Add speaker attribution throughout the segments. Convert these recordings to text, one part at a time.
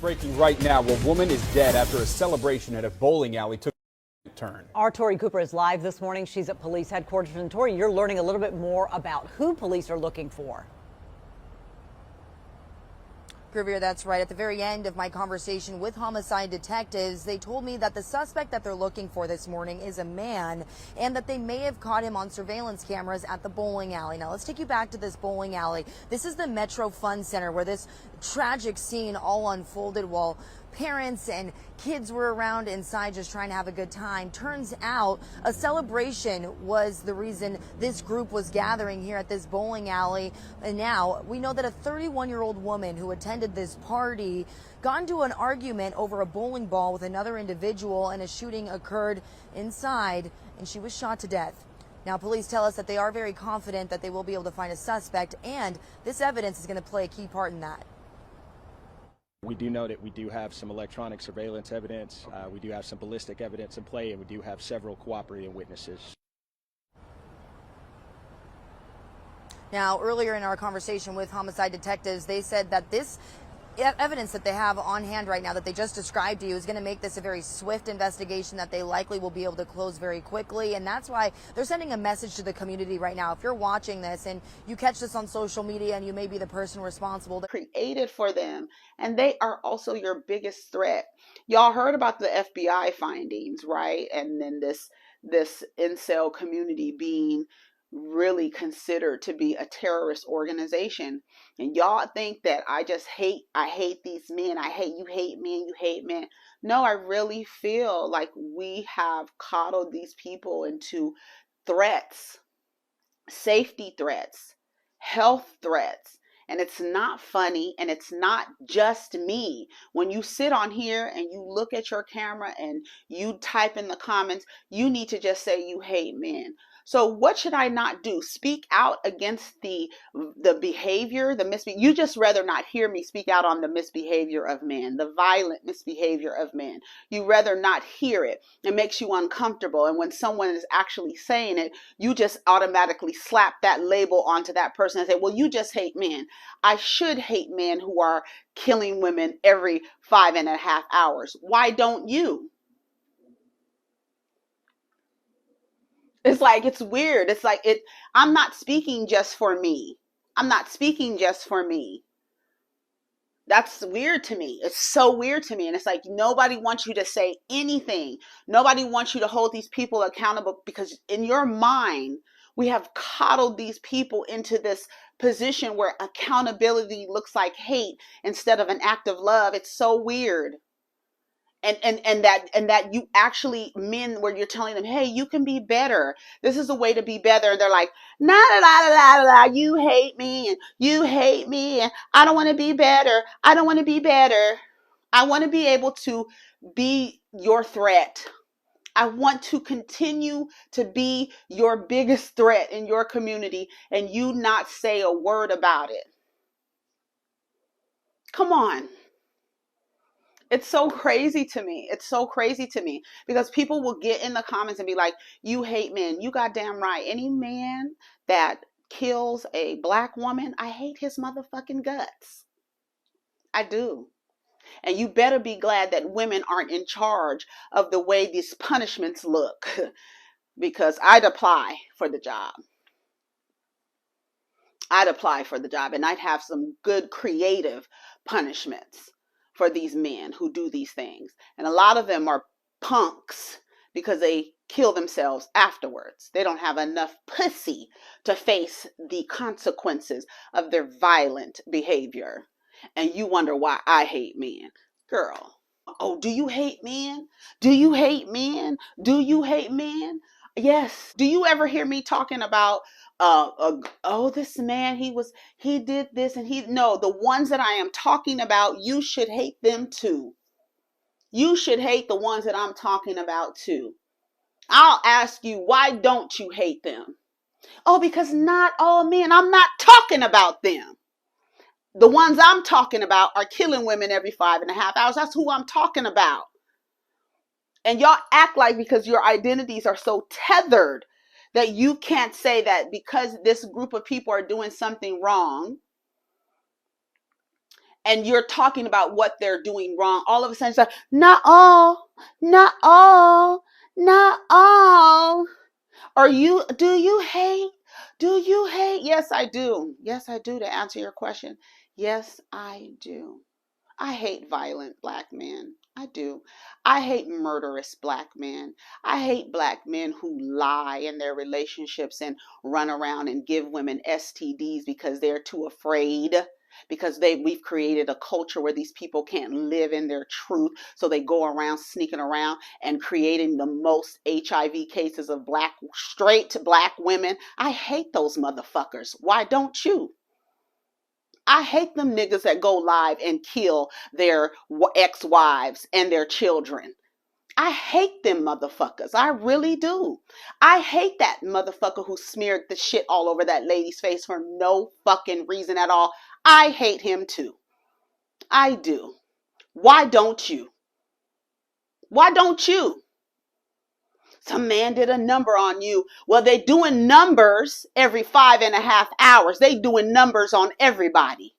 Speaker 1: Breaking right now, a woman is dead after a celebration at a bowling alley took a turn.
Speaker 2: Our Tori Cooper is live this morning. She's at police headquarters. And Tori, you're learning a little bit more about who police are looking for.
Speaker 3: Gurveer, that's right. At the very end of my conversation with homicide detectives, they told me that the suspect that they're looking for this morning is a man and that they may have caught him on surveillance cameras at the bowling alley. Now, let's take you back to this bowling alley. This is the Metro Fun Center where this tragic scene all unfolded while parents and kids were around inside just trying to have a good time. Turns out a celebration was the reason this group was gathering here at this bowling alley. And now we know that a 31-year-old woman who attended this party got into an argument over a bowling ball with another individual, and a shooting occurred inside and she was shot to death. Now, police tell us that they are very confident that they will be able to find a suspect, and this evidence is going to play a key part in that.
Speaker 4: We do know that we do have some electronic surveillance evidence, we do have some ballistic evidence in play, and we do have several cooperating witnesses.
Speaker 3: Now, earlier in our conversation with homicide detectives, they said that this evidence that they have on hand right now that they just described to you is going to make this a very swift investigation that they likely will be able to close very quickly. And that's why they're sending a message to the community right now. If you're watching this and you catch this on social media and you may be the person responsible,
Speaker 5: created for them, and they are also your biggest threat. Y'all heard about the FBI findings, right? And then this incel community being really considered to be a terrorist organization. And y'all think that I hate these men, you hate men, you hate men. No, I really feel like we have coddled these people into threats, safety threats, health threats. And it's not funny, and it's not just me. When you sit on here and you look at your camera and you type in the comments, you need to just say you hate men. So what should I not do? Speak out against the behavior, you just rather not hear me speak out on the misbehavior of men, the violent misbehavior of men. You rather not hear it. It makes you uncomfortable. And when someone is actually saying it, you just automatically slap that label onto that person and say, well, you just hate men. I should hate men who are killing women every 5.5 hours. Why don't you? It's like, it's weird. It's like, I'm not speaking just for me. I'm not speaking just for me. That's weird to me. It's so weird to me. And it's like, nobody wants you to say anything. Nobody wants you to hold these people accountable, because in your mind, we have coddled these people into this position where accountability looks like hate instead of an act of love. It's so weird. And that you actually, men, where you're telling them, hey, you can be better. This is a way to be better. And they're like, nah, la, la, la, la, la, you hate me, and you hate me, and I don't want to be better. I don't want to be better. I want to be able to be your threat. I want to continue to be your biggest threat in your community, and you not say a word about it. Come on. It's so crazy to me. It's so crazy to me, because people will get in the comments and be like, you hate men. You goddamn right. Any man that kills a black woman, I hate his motherfucking guts. I do. And you better be glad that women aren't in charge of the way these punishments look, because I'd apply for the job. I'd apply for the job, and I'd have some good creative punishments for these men who do these things. And a lot of them are punks because they kill themselves afterwards. They don't have enough pussy to face the consequences of their violent behavior. And you wonder why I hate men. Girl, oh, do you hate men? Do you hate men? Do you hate men? Yes. Do you ever hear me talking about, oh, this man, he did this and no, the ones that I am talking about, you should hate them too. You should hate the ones that I'm talking about too. I'll ask you, why don't you hate them? Oh, because not all men. I'm not talking about them. The ones I'm talking about are killing women every 5.5 hours. That's who I'm talking about. And y'all act like because your identities are so tethered that you can't say that because this group of people are doing something wrong and you're talking about what they're doing wrong, all of a sudden it's like, not all, not all, not all. Do you hate? Do you hate? Yes, I do. Yes, I do, to answer your question. Yes, I do. I hate violent black men. I do. I hate murderous black men. I hate black men who lie in their relationships and run around and give women STDs because they're too afraid. Because we've created a culture where these people can't live in their truth. So they go around sneaking around and creating the most HIV cases of straight black women. I hate those motherfuckers. Why don't you? I hate them niggas that go live and kill their ex-wives and their children. I hate them motherfuckers. I really do. I hate that motherfucker who smeared the shit all over that lady's face for no fucking reason at all. I hate him too. I do. Why don't you? Why don't you? Some man did a number on you. Well, they doing numbers every 5.5 hours. They doing numbers on everybody.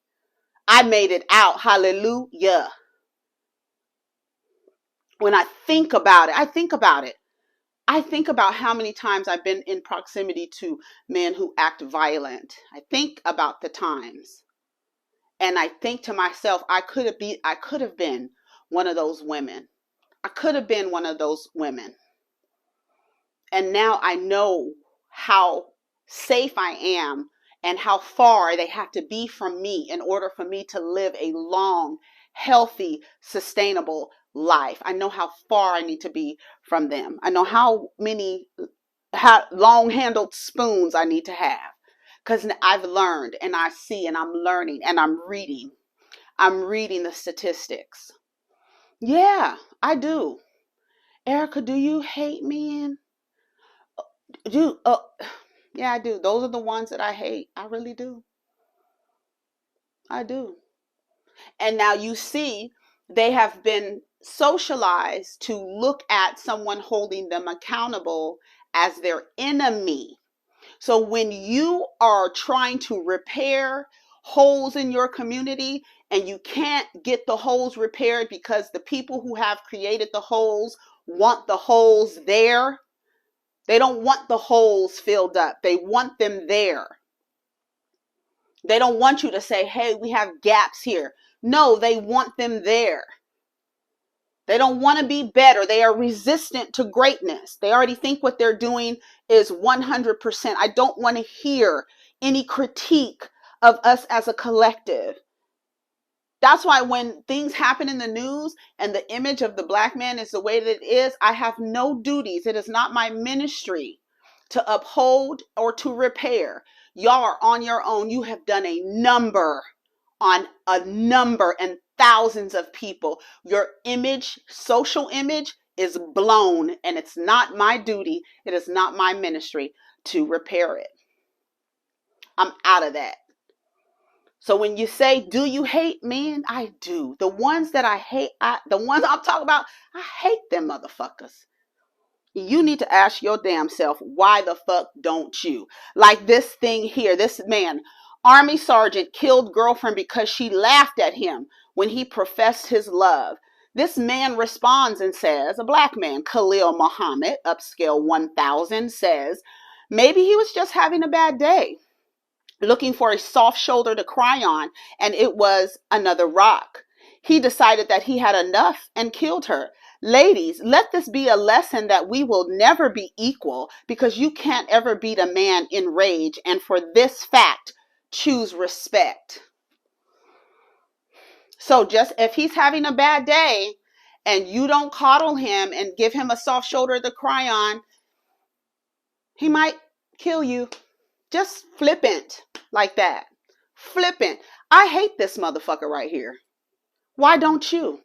Speaker 5: I made it out. Hallelujah. When I think about it, I think about how many times I've been in proximity to men who act violent. I think about the times. And I think to myself, I could have been one of those women. I could have been one of those women. And now I know how safe I am and how far they have to be from me in order for me to live a long, healthy, sustainable life. I know how far I need to be from them. I know how many long-handled spoons I need to have. Because I've learned and I see and I'm learning and I'm reading. I'm reading the statistics. Yeah, I do. Erica, do you hate men? Yeah, I do. Those are the ones that I hate. I really do. I do. And now you see, they have been socialized to look at someone holding them accountable as their enemy. So when you are trying to repair holes in your community and you can't get the holes repaired because the people who have created the holes want the holes there, they don't want the holes filled up. They want them there. They don't want you to say, hey, we have gaps here. No, they want them there. They don't want to be better. They are resistant to greatness. They already think what they're doing is 100%. I don't want to hear any critique of us as a collective. That's why when things happen in the news and the image of the black man is the way that it is, I have no duties. It is not my ministry to uphold or to repair. Y'all are on your own. You have done a number on a number and thousands of people. Your image, social image, is blown, and it's not my duty. It is not my ministry to repair it. I'm out of that. So when you say, do you hate men? I do. The ones that I hate, the ones I'm talking about, I hate them motherfuckers. You need to ask your damn self, why the fuck don't you? Like this thing here, this man, Army sergeant killed girlfriend because she laughed at him when he professed his love. This man responds and says, a black man, Khalil Muhammad, upscale 1000, says, maybe he was just having a bad day, looking for a soft shoulder to cry on, and it was another rock. He decided that he had enough and killed her. Ladies, let this be a lesson that we will never be equal, because you can't ever beat a man in rage, and for this fact, choose respect. So just if he's having a bad day and you don't coddle him and give him a soft shoulder to cry on, he might kill you. Just flippant like that. Flippant. I hate this motherfucker right here. Why don't you?